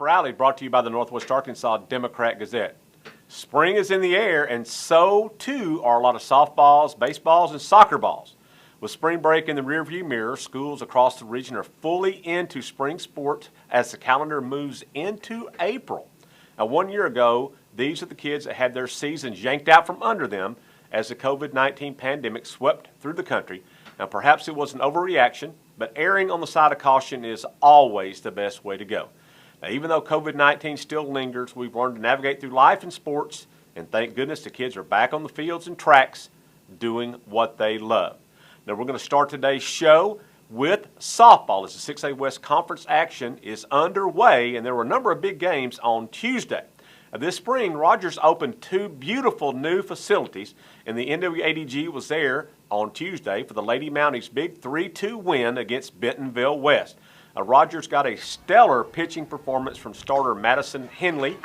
Proudly brought to you by the Northwest Arkansas Democrat-Gazette. Spring is in the air, and so too are a lot of softballs, baseballs, and soccer balls. With spring break in the rearview mirror, schools across the region are fully into spring sports as the calendar moves into April. Now, 1 year ago, these are the kids that had their seasons yanked out from under them as the COVID-19 pandemic swept through the country. Now, perhaps it was an overreaction, but erring on the side of caution is always the best way to go. Now, even though COVID-19 still lingers, we've learned to navigate through life and sports, and thank goodness the kids are back on the fields and tracks doing what they love. Now, we're going to start today's show with softball as the 6A West Conference action is underway, and there were a number of big games on Tuesday. This spring, Rogers opened two beautiful new facilities, and the NWADG was there on Tuesday for the Lady Mounties' big 3-2 win against Bentonville West. Rogers got a stellar pitching performance from starter Madison Henley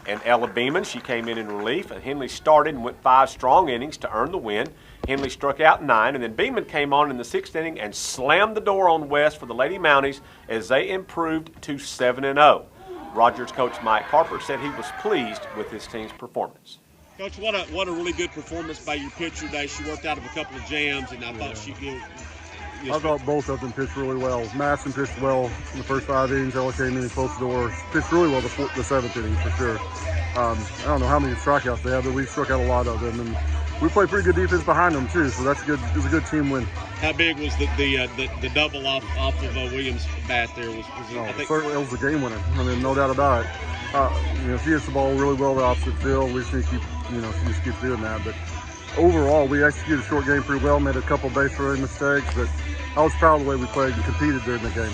and Ella Beeman. She came in relief, and Henley started and went 5 strong innings to earn the win. Henley struck out 9, and then Beeman came on in the 6th inning and slammed the door on West for the Lady Mounties as they improved to 7-0. Rogers coach Mike Harper said he was pleased with his team's performance. Coach, what a really good performance by your pitcher today. She worked out of a couple of jams, and I thought she could. I thought both of them pitched really well. Madison pitched well in the first 5 innings. Ella came in and closed the door. Pitched really well the 7th inning for sure. I don't know how many strikeouts they have, but we struck out a lot of them, and we played pretty good defense behind them too. So that's good. It was a good team win. How big was the double off of Williams' bat there? I think certainly it was the game winner. I mean, no doubt about it. She hits the ball really well to opposite field. We just need to keep, she just keeps doing that. But overall, we executed a short game pretty well. Made a couple base running mistakes, but I was proud of the way we played and competed during the game.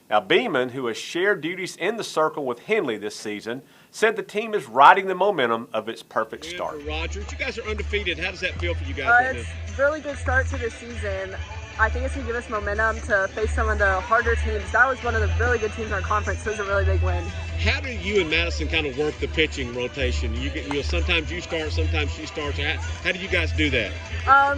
Now, Beeman, who has shared duties in the circle with Henley this season, said the team is riding the momentum of its perfect start. Rogers, you guys are undefeated. How does that feel for you guys right now? It's a really good start to the season. I think it's going to give us momentum to face some of the harder teams. That was one of the really good teams in our conference, so it was a really big win. How do you and Madison kind of work the pitching rotation? Sometimes you start, sometimes she starts. How do you guys do that?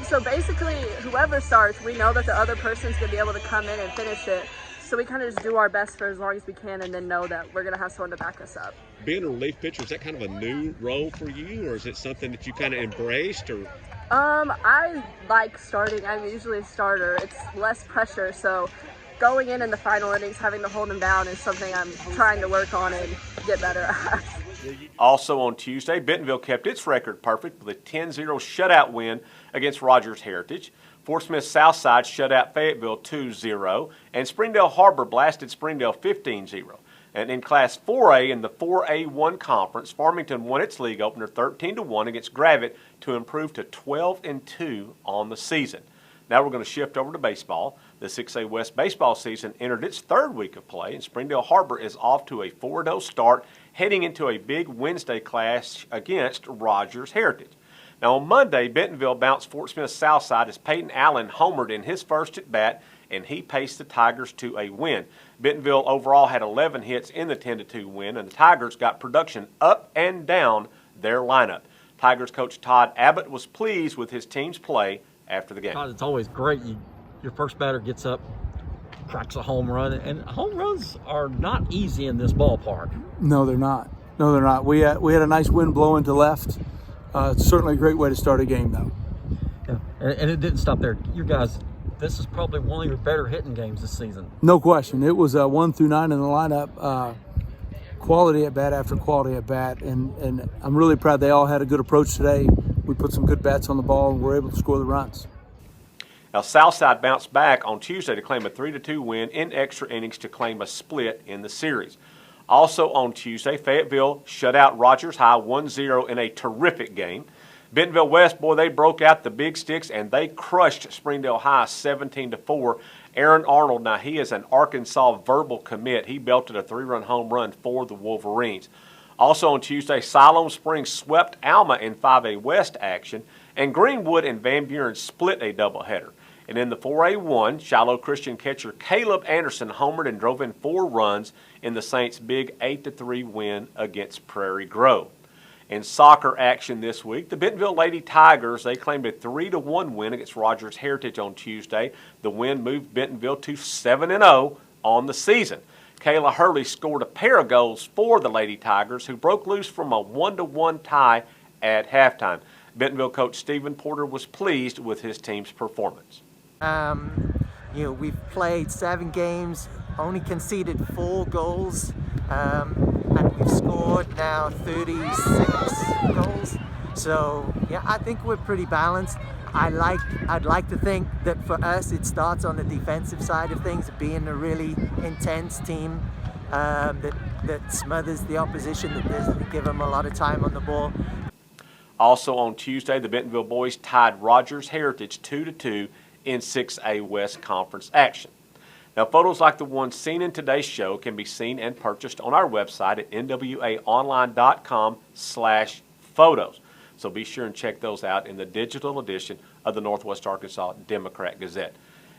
So basically, whoever starts, we know that the other person's going to be able to come in and finish it. So we kind of just do our best for as long as we can and then know that we're going to have someone to back us up. Being a relief pitcher, is that kind of a new role for you, or is it something that you kind of embraced? Or I like starting. I'm usually a starter. It's less pressure, so going in the final innings, having to hold them down is something I'm trying to work on and get better at. Also on Tuesday, Bentonville kept its record perfect with a 10-0 shutout win against Rogers Heritage. Fort Smith Southside shut out Fayetteville 2-0, and Springdale Harper blasted Springdale 15-0. And in Class 4A in the 4A1 Conference, Farmington won its league opener 13-1 against Gravette to improve to 12-2 on the season. Now we're going to shift over to baseball. The 6A West baseball season entered its 3rd week of play, and Springdale Harper is off to a 4-0 start, heading into a big Wednesday clash against Rogers Heritage. Now on Monday, Bentonville bounced Fort Smith Southside as Peyton Allen homered in his first at-bat, and he paced the Tigers to a win. Bentonville overall had 11 hits in the 10-2 win, and the Tigers got production up and down their lineup. Tigers coach Todd Abbott was pleased with his team's play after the game. It's always great. Your first batter gets up, cracks a home run, and home runs are not easy in this ballpark. No, they're not. We had a nice wind blowing to left. It's certainly a great way to start a game, though. Yeah, and it didn't stop there. You guys, this is probably one of your better hitting games this season. No question. It was 1 through 9 in the lineup. Quality at bat after quality at bat, and I'm really proud they all had a good approach today. We put some good bats on the ball, and we're able to score the runs. Now, Southside bounced back on Tuesday to claim a 3-2 win in extra innings to claim a split in the series. Also on Tuesday, Fayetteville shut out Rogers High 1-0 in a terrific game. Bentonville West, boy, they broke out the big sticks and they crushed Springdale High 17-4. Aaron Arnold, now he is an Arkansas verbal commit. He belted a 3-run home run for the Wolverines. Also on Tuesday, Siloam Springs swept Alma in 5A West action, and Greenwood and Van Buren split a doubleheader. And in the 4A1, Shiloh Christian catcher Caleb Anderson homered and drove in 4 runs in the Saints' big 8-3 win against Prairie Grove. In soccer action this week, the Bentonville Lady Tigers, they claimed a 3-1 win against Rogers Heritage on Tuesday. The win moved Bentonville to 7-0 on the season. Kayla Hurley scored a pair of goals for the Lady Tigers, who broke loose from a 1-1 tie at halftime. Bentonville coach Stephen Porter was pleased with his team's performance. We've played 7 games, only conceded 4 goals, and we've scored now 36 goals. So yeah, I think we're pretty balanced. I'd like to think that for us it starts on the defensive side of things, being a really intense team that smothers the opposition, that doesn't give them a lot of time on the ball. Also on Tuesday, the Bentonville boys tied Rogers Heritage 2-2 in 6A West Conference action. Now, photos like the one seen in today's show can be seen and purchased on our website at nwaonline.com/photos. So be sure and check those out in the digital edition of the Northwest Arkansas Democrat-Gazette.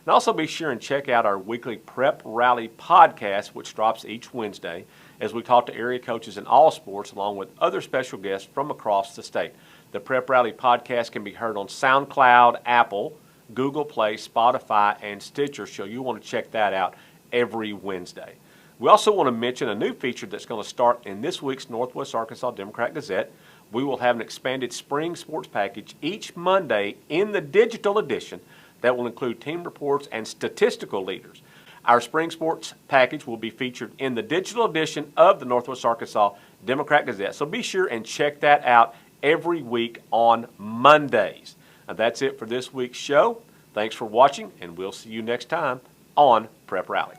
And also be sure and check out our weekly Prep Rally podcast, which drops each Wednesday, as we talk to area coaches in all sports along with other special guests from across the state. The Prep Rally podcast can be heard on SoundCloud, Apple, Google Play, Spotify, and Stitcher, so you want to check that out every Wednesday. We also want to mention a new feature that's going to start in this week's Northwest Arkansas Democrat-Gazette. We will have an expanded spring sports package each Monday in the digital edition that will include team reports and statistical leaders. Our spring sports package will be featured in the digital edition of the Northwest Arkansas Democrat-Gazette, so be sure and check that out every week on Mondays. Now, that's it for this week's show. Thanks for watching, and we'll see you next time on Prep Rally.